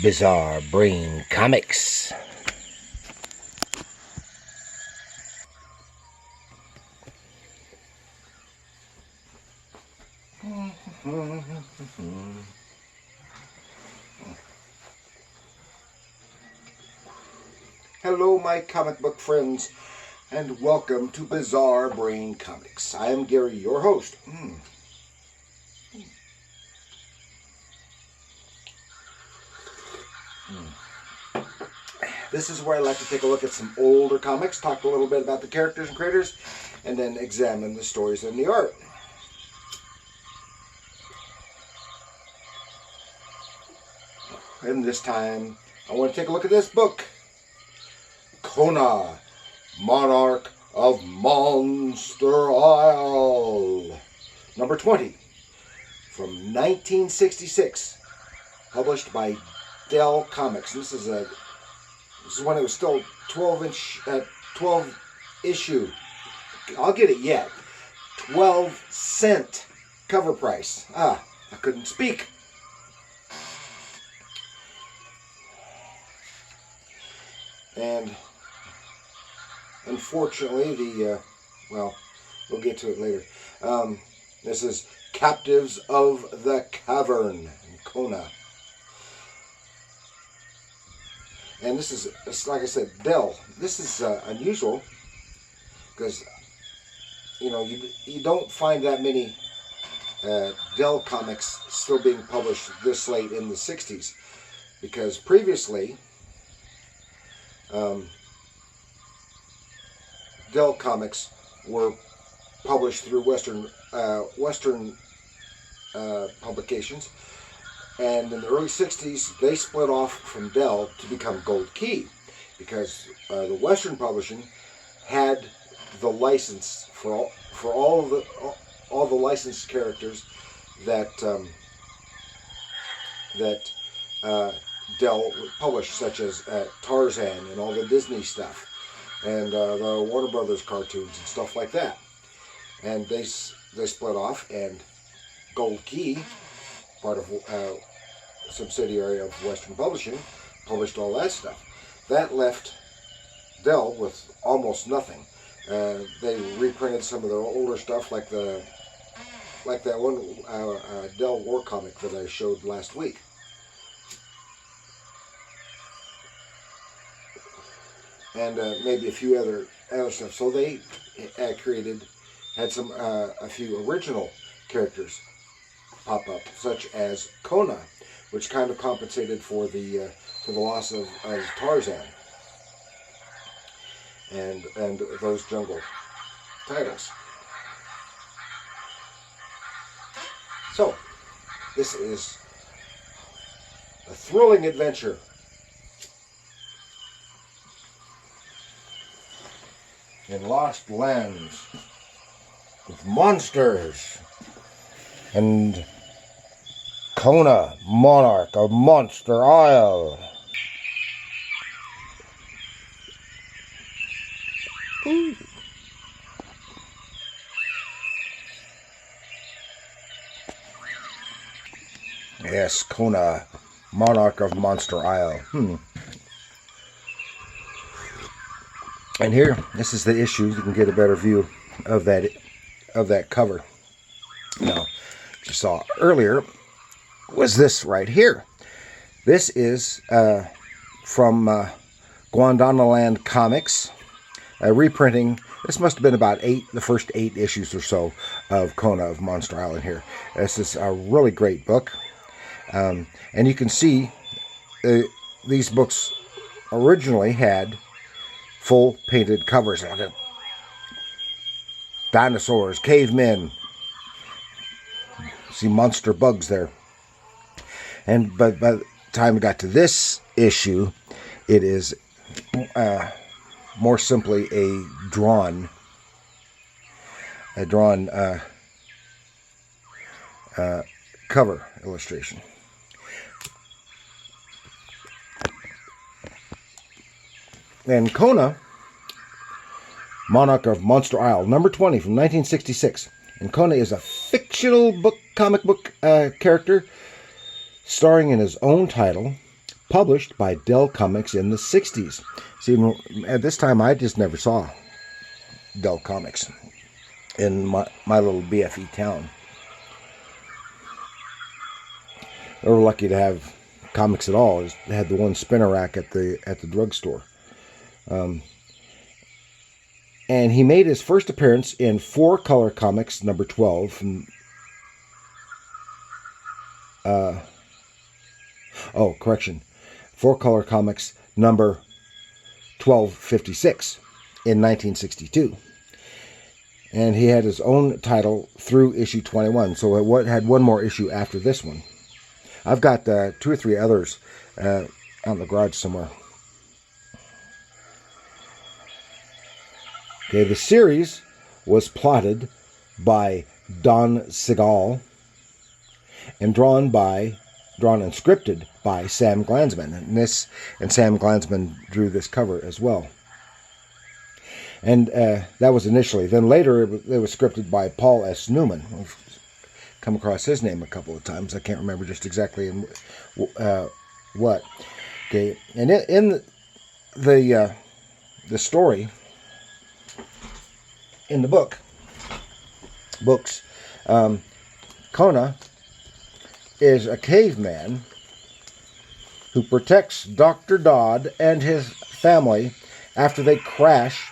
Bizarre Brain Comics. Hello, my comic book friends, and welcome to Bizarre Brain Comics. I am Gary, your host. This is where I like to take a look at some older comics, talk a little bit about the characters and creators, and then examine the stories and the art. And this time, I want to take a look at this book, Kona, Monarch of Monster Isle, number 20, from 1966, published by Dell Comics. This is when it was still 12 issue. I'll get it yet. 12-cent cover price. I couldn't speak. And unfortunately, we'll get to it later. This is Captives of the Cavern in Kona. And this is, like I said, Dell. This is unusual because, you don't find that many Dell comics still being published this late in the 60s. Because previously, Dell Comics were published through Western publications, and in the early 60s they split off from Dell to become Gold Key, because the Western publishing had the license for all the licensed characters that Dell published, such as Tarzan and all the Disney stuff, and the Warner Brothers cartoons and stuff like that. And they split off, and Gold Key, part of subsidiary of Western Publishing, published all that stuff. That left Dell with almost nothing. They reprinted some of their older stuff, like that one Dell War comic that I showed last week. And maybe a few other stuff. So they had some a few original characters pop up, such as Kona, which kind of compensated for the loss of Tarzan and those jungle titles. So this is a thrilling adventure. In lost lands with monsters and Kona, Monarch of Monster Isle. Ooh. Yes, Kona, Monarch of Monster Isle. And here, this is the issue. You can get a better view of that cover. Now, what you saw earlier was this right here. This is from Guandanaland Comics, reprinting. This must have been about the first 8 issues or so of Kona of Monster Island here. This is a really great book. And you can see these books originally had full painted covers. Dinosaurs, cavemen. See monster bugs there. And but by the time we got to this issue, it is more simply a drawn cover illustration. And Kona, Monarch of Monster Isle, number 20 from 1966. And Kona is a fictional comic book character starring in his own title, published by Dell Comics in the 60s. See, at this time, I just never saw Dell Comics in my little BFE town. We were lucky to have comics at all. They had the one spinner rack at the drugstore. And he made his first appearance in 4-Color Comics number 12. And, correction. 4-Color Comics number 1256 in 1962. And he had his own title through issue 21. So it had one more issue after this one. I've got 2 or 3 others out in the garage somewhere. Okay, the series was plotted by Don Siegel and drawn and scripted by Sam Glansman. And Sam Glansman drew this cover as well. And that was initially. Then later it was scripted by Paul S. Newman. I've come across his name a couple of times. I can't remember just exactly in what. Okay, and in the story, in the books, Kona is a caveman who protects Dr. Dodd and his family after they crash,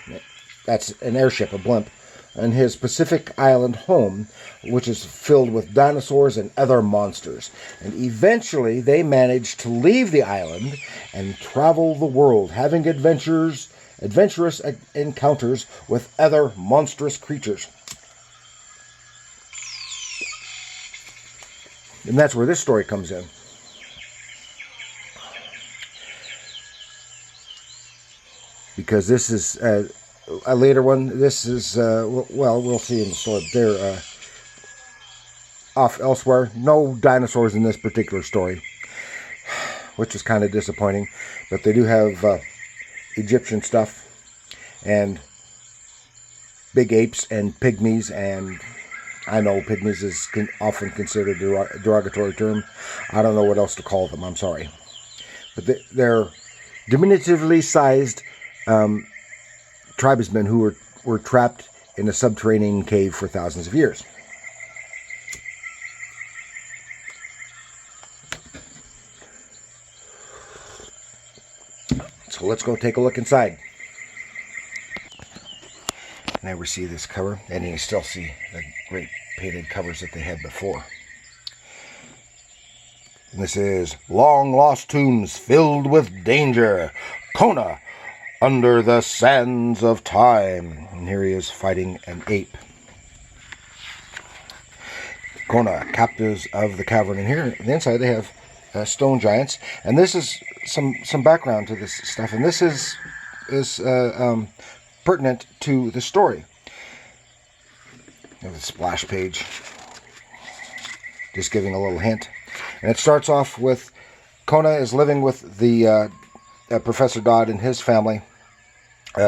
that's an airship, a blimp, in his Pacific Island home, which is filled with dinosaurs and other monsters. And eventually they manage to leave the island and travel the world, having adventurous encounters with other monstrous creatures. And that's where this story comes in. Because this is a later one. This is, well, we'll see in the story. They're off elsewhere. No dinosaurs in this particular story, which is kind of disappointing. But they do have Egyptian stuff and big apes and pygmies, and I know pygmies is often considered a derogatory term. I don't know what else to call them. I'm sorry. But they're diminutively sized tribesmen who were trapped in a subterranean cave for thousands of years. So let's go take a look inside. Now we see this cover, and you still see the great painted covers that they had before. And this is Long Lost Tombs Filled with Danger, Kona, Under the Sands of Time. And here he is fighting an ape. Kona, captives of the cavern. And here on the inside they have stone giants. And this is some background to this stuff. And this is pertinent to the story. The splash page, just giving a little hint. And it starts off with Kona is living with the Professor Dodd and his family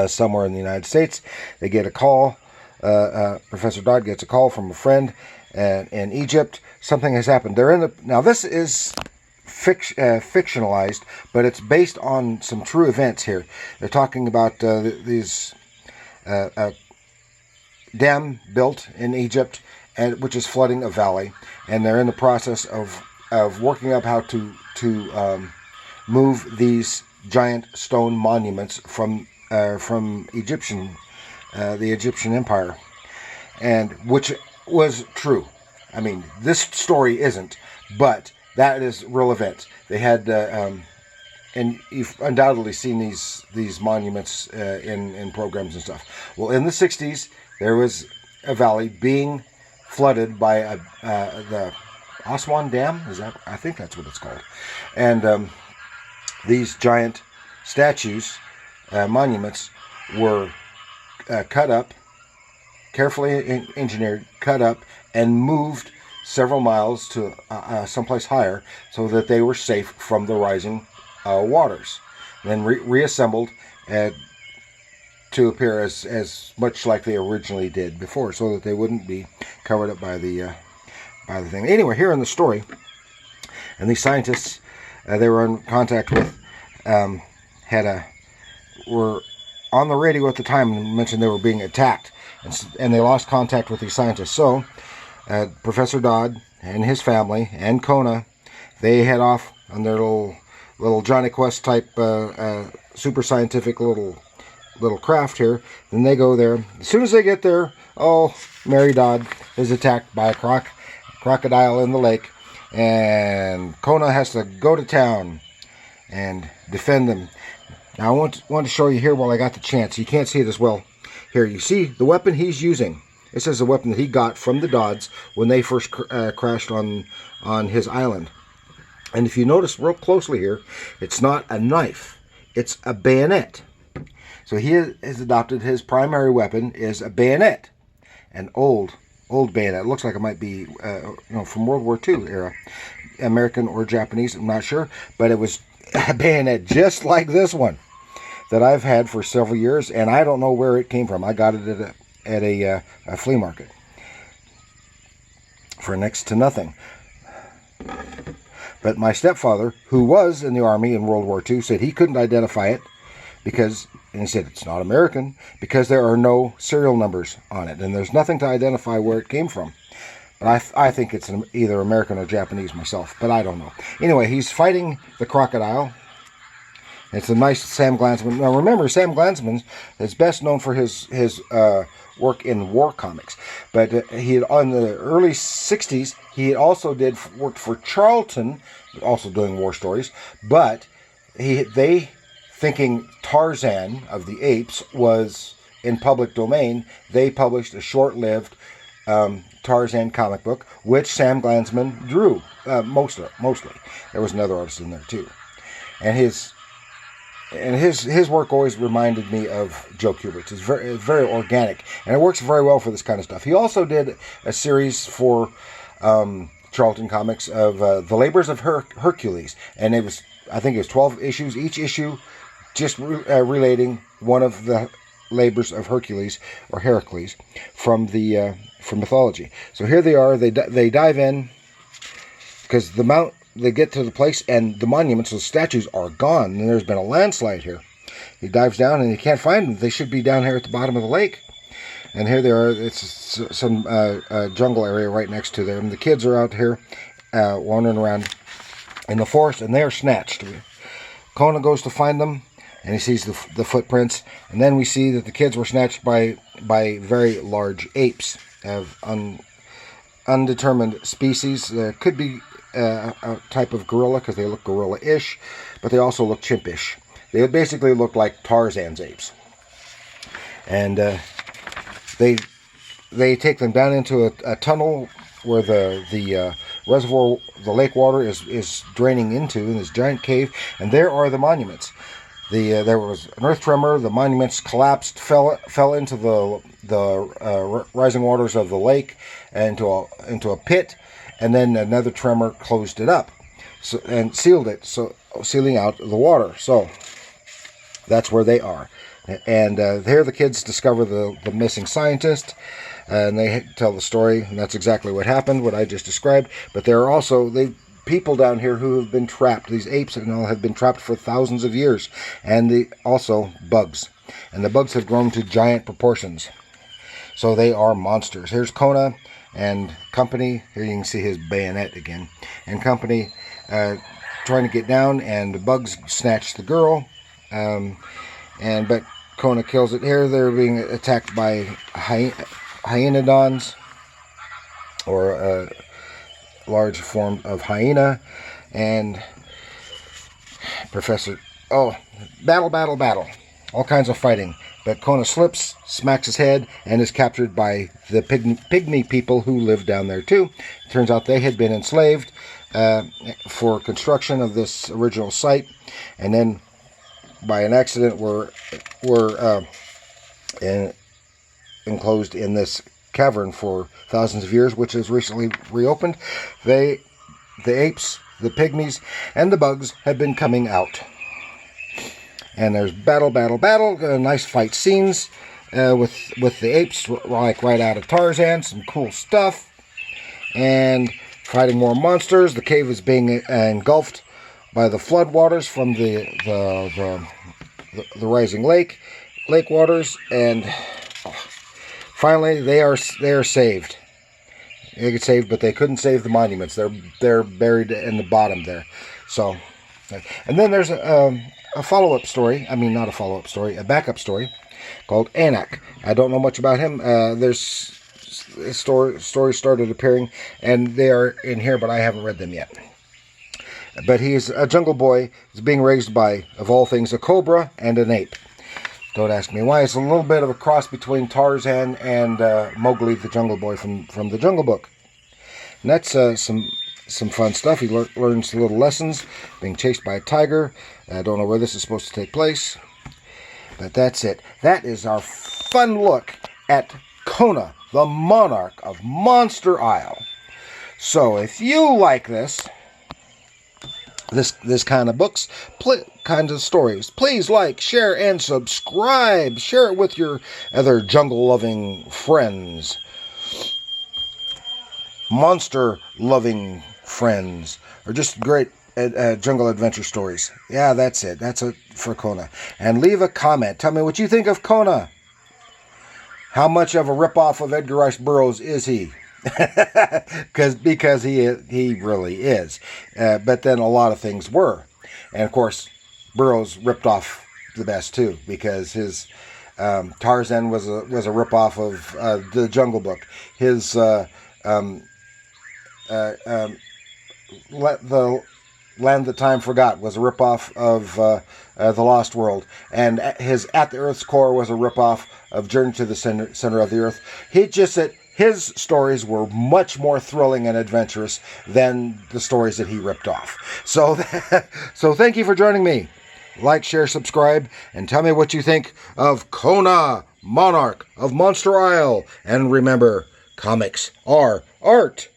somewhere in the United States. They get a call. Professor Dodd gets a call from a friend in Egypt. Something has happened. Now this is fictionalized, but it's based on some true events here. They're talking about these dam built in Egypt, which is flooding a valley, and they're in the process of working up how to move these giant stone monuments from the Egyptian Empire, and which was true. I mean, this story isn't, but that is real event. They had, and you've undoubtedly seen these monuments in programs and stuff. Well, in the 60s, there was a valley being flooded by the Aswan Dam. I think that's what it's called. And these giant statues, monuments, were cut up, carefully engineered, cut up, and moved several miles to someplace higher so that they were safe from the rising waters. Then reassembled to appear as much like they originally did before, so that they wouldn't be covered up by the thing. Anyway, here in the story, and these scientists they were in contact with, were on the radio at the time and mentioned they were being attacked, and they lost contact with these scientists. So Professor Dodd and his family and Kona, they head off on their little Johnny Quest type super scientific little craft here. Then they go there. As soon as they get there, Mary Dodd is attacked by a crocodile in the lake, and Kona has to go to town and defend them. Now I want to show you here while I got the chance. You can't see it as well. Here you see the weapon he's using. This is a weapon that he got from the Dodds when they first crashed on his island. And if you notice real closely here, it's not a knife, it's a bayonet. So he has adopted his primary weapon is a bayonet, an old bayonet. It looks like it might be from World War II era, American or Japanese, I'm not sure, but it was a bayonet just like this one that I've had for several years, and I don't know where it came from. I got it at a flea market for next to nothing. But my stepfather, who was in the Army in World War II, said he couldn't identify it and he said it's not American because there are no serial numbers on it, and there's nothing to identify where it came from. But I think it's either American or Japanese myself, but I don't know. Anyway, he's fighting the crocodile. It's a nice Sam Glansman. Now remember, Sam Glansman is best known for his work in war comics, but he had, on the early 60s, he also worked for Charlton, also doing war stories, but they thinking Tarzan of the Apes was in public domain, they published a short-lived Tarzan comic book, which Sam Glansman drew mostly. There was another artist in there too, and his work always reminded me of Joe Kubert's. It's very organic, and it works very well for this kind of stuff. He also did a series for Charlton Comics of The Labors of Hercules, and I think it was 12 issues, each issue just relating one of the labors of Hercules or Heracles from mythology. So here they are. They dive in because they get to the place and the monuments, the statues are gone, and there's been a landslide here. He dives down and he can't find them. They should be down here at the bottom of the lake. And here they are. It's some jungle area right next to them. The kids are out here wandering around in the forest, and they are snatched. Kona goes to find them, and he sees the footprints, and then we see that the kids were snatched by very large apes of undetermined species. Could be a type of gorilla because they look gorilla-ish, but they also look chimpish. They basically look like Tarzan's apes, and they take them down into a tunnel where the reservoir, the lake water is draining into in this giant cave, and there are the monuments. There was an earth tremor. The monuments collapsed, fell into the rising waters of the lake, into a pit, and then another tremor closed it up, and sealed it, sealing out the water. So that's where they are, and here the kids discover the missing scientist, and they tell the story, and that's exactly what happened, what I just described. But there are also people down here who have been trapped. These apes and all have been trapped for thousands of years, and also bugs, and the bugs have grown to giant proportions, so they are monsters. Here's Kona and company. Here you can see his bayonet again, and company trying to get down, and the bugs snatch the girl, but Kona kills it. Here they're being attacked by hyenodons, or a large form of hyena, and battle, all kinds of fighting. But Kona slips, smacks his head, and is captured by the pygmy people who live down there too. It turns out they had been enslaved for construction of this original site, and then by an accident were enclosed in this cavern for thousands of years, which is recently reopened. The apes, the pygmies, and the bugs have been coming out. And there's battle, nice fight scenes with the apes, like right out of Tarzan, some cool stuff, and fighting more monsters. The cave is being engulfed by the floodwaters from the rising lake waters, and finally they are saved. They get saved, but they couldn't save the monuments. They're buried in the bottom there. So, and then there's a follow-up story. I mean, not a follow-up story, a backup story called Anak. I don't know much about him. There's stories started appearing, and they are in here, but I haven't read them yet. But he's a jungle boy. He's being raised by, of all things, a cobra and an ape. Don't ask me why. It's a little bit of a cross between Tarzan and Mowgli, the Jungle Boy from the Jungle Book. And that's some fun stuff. He learns little lessons, being chased by a tiger. I don't know where this is supposed to take place. But that's it. That is our fun look at Kona, the Monarch of Monster Isle. So if you like this kind of books, kinds of stories, please like, share, and subscribe. Share it with your other jungle-loving friends, monster-loving friends, or just great jungle adventure stories. Yeah, that's it. That's it for Kona. And leave a comment. Tell me what you think of Kona. How much of a ripoff of Edgar Rice Burroughs is he? because he really is, but then a lot of things were, and of course Burroughs ripped off the best too, because his Tarzan was a ripoff of the Jungle Book. His the Land That Time Forgot was a ripoff of The Lost World, and his At the Earth's Core was a ripoff of Journey to the Center of the Earth. He just said his stories were much more thrilling and adventurous than the stories that he ripped off. So thank you for joining me. Like, share, subscribe, and tell me what you think of Kona, Monarch of Monster Isle. And remember, comics are art.